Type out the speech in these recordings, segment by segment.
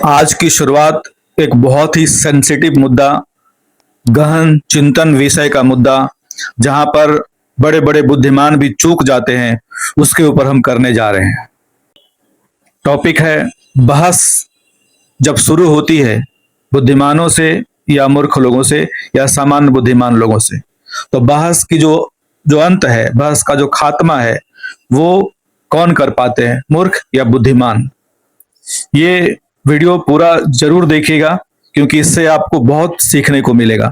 आज की शुरुआत एक बहुत ही सेंसिटिव मुद्दा, गहन चिंतन विषय का मुद्दा, जहां पर बड़े बड़े बुद्धिमान भी चूक जाते हैं, उसके ऊपर हम करने जा रहे हैं। टॉपिक है, बहस जब शुरू होती है बुद्धिमानों से या मूर्ख लोगों से या सामान्य बुद्धिमान लोगों से, तो बहस की जो जो अंत है, बहस का जो खात्मा है, वो कौन कर पाते हैं, मूर्ख या बुद्धिमान। ये वीडियो पूरा जरूर देखिएगा, क्योंकि इससे आपको बहुत सीखने को मिलेगा।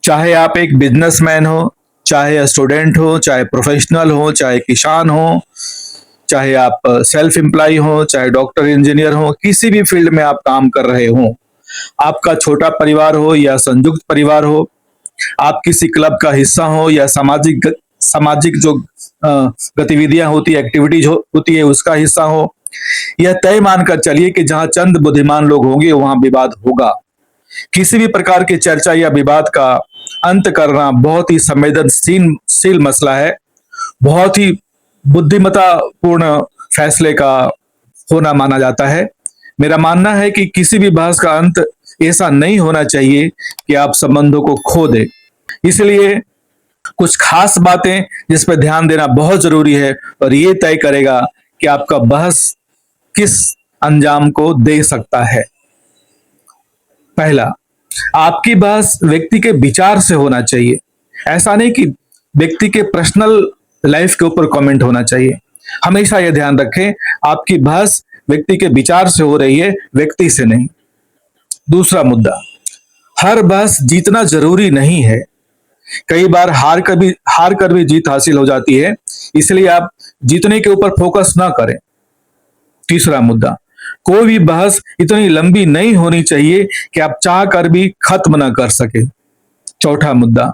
चाहे आप एक बिजनेसमैन हो, चाहे स्टूडेंट हो, चाहे प्रोफेशनल हो, चाहे किसान हो, चाहे आप सेल्फ एम्प्लॉय हो, चाहे डॉक्टर इंजीनियर हो, किसी भी फील्ड में आप काम कर रहे हो, आपका छोटा परिवार हो या संयुक्त परिवार हो, आप किसी क्लब का हिस्सा हो या सामाजिक सामाजिक जो गतिविधियां होती है, एक्टिविटीज होती है, उसका हिस्सा हो, यह तय मानकर चलिए कि जहां चंद बुद्धिमान लोग होंगे वहां विवाद होगा। किसी भी प्रकार की चर्चा या विवाद का अंत करना बहुत ही संवेदनशील मसला है, बहुत ही बुद्धिमत्तापूर्ण फैसले का होना माना जाता है। मेरा मानना है कि किसी भी बहस का अंत ऐसा नहीं होना चाहिए कि आप संबंधों को खो दे। इसलिए कुछ खास बातें जिस पर ध्यान देना बहुत जरूरी है, और ये तय करेगा कि आपका बहस किस अंजाम को दे सकता है। पहला, आपकी बहस व्यक्ति के विचार से होना चाहिए। ऐसा नहीं कि व्यक्ति के पर्सनल लाइफ के ऊपर कमेंट होना चाहिए। हमेशा यह ध्यान रखें, आपकी बहस व्यक्ति के विचार से हो रही है, व्यक्ति से नहीं। दूसरा मुद्दा, हर बहस जीतना जरूरी नहीं है। कई बार हार कर भी जीत हासिल हो जाती है, इसलिए आप जीतने के ऊपर फोकस ना करें। तीसरा मुद्दा, कोई भी बहस इतनी लंबी नहीं होनी चाहिए कि आप चाह कर भी खत्म ना कर सके। चौथा मुद्दा,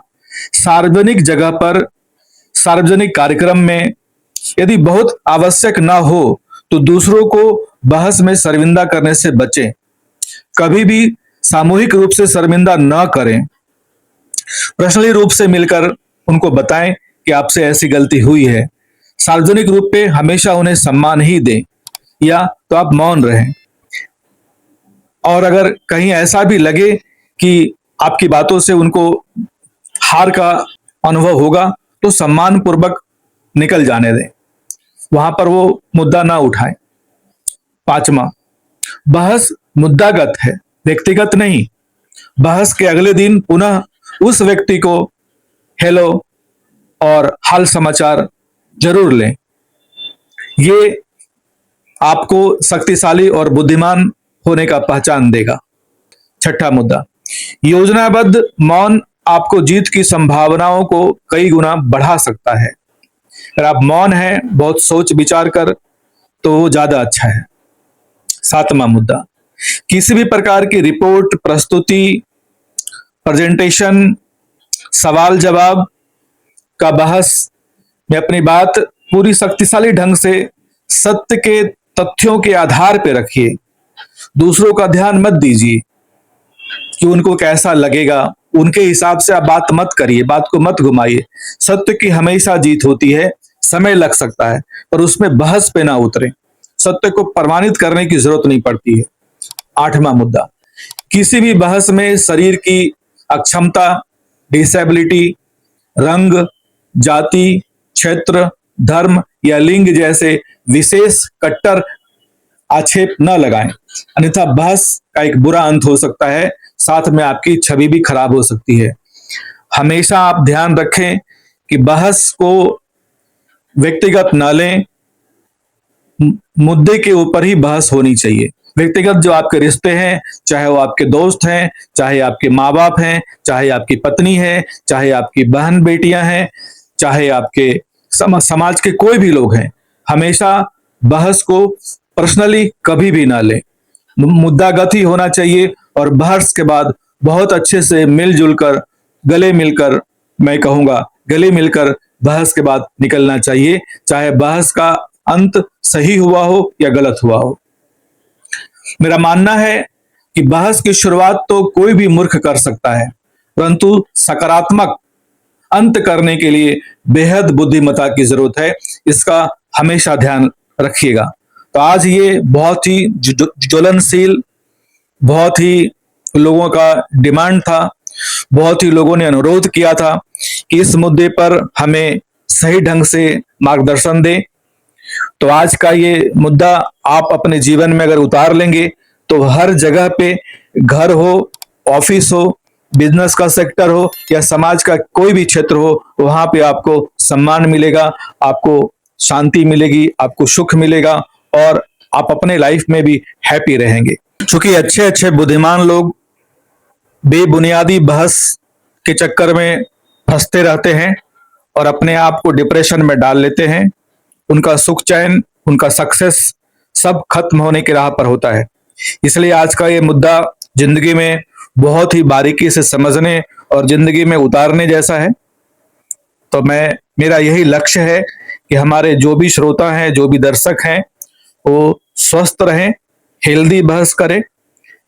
सार्वजनिक जगह पर, सार्वजनिक कार्यक्रम में यदि बहुत आवश्यक ना हो तो दूसरों को बहस में शर्मिंदा करने से बचें। कभी भी सामूहिक रूप से शर्मिंदा ना करें। पर्सनली रूप से मिलकर उनको बताएं कि आपसे ऐसी गलती हुई है। सार्वजनिक रूप पे हमेशा उन्हें सम्मान ही दें, या तो आप मौन रहें। और अगर कहीं ऐसा भी लगे कि आपकी बातों से उनको हार का अनुभव होगा, तो सम्मान पूर्वक निकल जाने दें, वहां पर वो मुद्दा ना उठाएं। पांचवा, बहस मुद्दागत है, व्यक्तिगत नहीं। बहस के अगले दिन पुनः उस व्यक्ति को हेलो और हाल समाचार जरूर लें। ये आपको शक्तिशाली और बुद्धिमान होने का पहचान देगा। छठा मुद्दा, योजनाबद्ध मौन आपको जीत की संभावनाओं को कई गुना बढ़ा सकता है। अगर आप मौन हैं बहुत सोच विचार कर, तो वो ज्यादा अच्छा है। सातवां मुद्दा, किसी भी प्रकार की रिपोर्ट, प्रस्तुति, प्रेजेंटेशन, सवाल जवाब का बहस में अपनी बात पूरी शक्तिशाली ढंग से सत्य के तथ्यों के आधार पर रखिए। दूसरों का ध्यान मत दीजिए कि उनको कैसा लगेगा, उनके हिसाब से आप बात मत करिए, बात को मत घुमाइए। सत्य की हमेशा जीत होती है, समय लग सकता है, पर उसमें बहस पे ना उतरे। सत्य को प्रमाणित करने की जरूरत नहीं पड़ती है। आठवां मुद्दा, किसी भी बहस में शरीर की अक्षमता, डिसेबिलिटी, रंग, जाति, क्षेत्र, धर्म या लिंग जैसे विशेष कट्टर आक्षेप न लगाएं, अन्यथा बहस का एक बुरा अंत हो सकता है, साथ में आपकी छवि भी खराब हो सकती है। हमेशा आप ध्यान रखें कि बहस को व्यक्तिगत न लें, मुद्दे के ऊपर ही बहस होनी चाहिए। व्यक्तिगत जो आपके रिश्ते हैं, चाहे वो आपके दोस्त हैं, चाहे आपके माँ बाप हैं, चाहे आपकी पत्नी है, चाहे आपकी बहन बेटियां हैं, चाहे आपके समाज के कोई भी लोग हैं, हमेशा बहस को पर्सनली कभी भी ना लें। मुद्दागत ही होना चाहिए, और बहस के बाद बहुत अच्छे से मिलजुल कर, गले मिलकर, मैं कहूंगा गले मिलकर बहस के बाद निकलना चाहिए, चाहे बहस का अंत सही हुआ हो या गलत हुआ हो। मेरा मानना है कि बहस की शुरुआत तो कोई भी मूर्ख कर सकता है, परंतु सकारात्मक अंत करने के लिए बेहद बुद्धिमत्ता की जरूरत है। इसका हमेशा ध्यान रखिएगा। तो आज ये बहुत ही ज्वलनशील, बहुत ही लोगों का डिमांड था, बहुत ही लोगों ने अनुरोध किया था कि इस मुद्दे पर हमें सही ढंग से मार्गदर्शन दें। तो आज का ये मुद्दा आप अपने जीवन में अगर उतार लेंगे तो हर जगह पे, घर हो, ऑफिस हो, बिजनेस का सेक्टर हो या समाज का कोई भी क्षेत्र हो, वहां पे आपको सम्मान मिलेगा, आपको शांति मिलेगी, आपको सुख मिलेगा और आप अपने लाइफ में भी हैप्पी रहेंगे। क्योंकि अच्छे अच्छे बुद्धिमान लोग बेबुनियादी बहस के चक्कर में फंसते रहते हैं और अपने आप को डिप्रेशन में डाल लेते हैं। उनका सुख चैन, उनका सक्सेस सब खत्म होने की राह पर होता है। इसलिए आज का ये मुद्दा जिंदगी में बहुत ही बारीकी से समझने और जिंदगी में उतारने जैसा है। तो मेरा यही लक्ष्य है कि हमारे जो भी श्रोता हैं, जो भी दर्शक हैं, वो स्वस्थ रहें, हेल्दी बहस करें,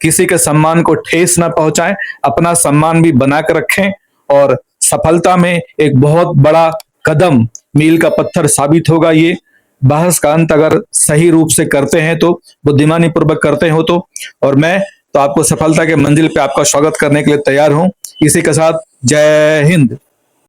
किसी के सम्मान को ठेस ना पहुंचाएं, अपना सम्मान भी बना कर रखें और सफलता में एक बहुत बड़ा कदम, मील का पत्थर साबित होगा ये बहस का अंत अगर सही रूप से करते हैं तो, बुद्धिमानी पूर्वक करते हो तो। और मैं तो आपको सफलता के मंजिल पे आपका स्वागत करने के लिए तैयार हूं। इसी के साथ जय हिंद।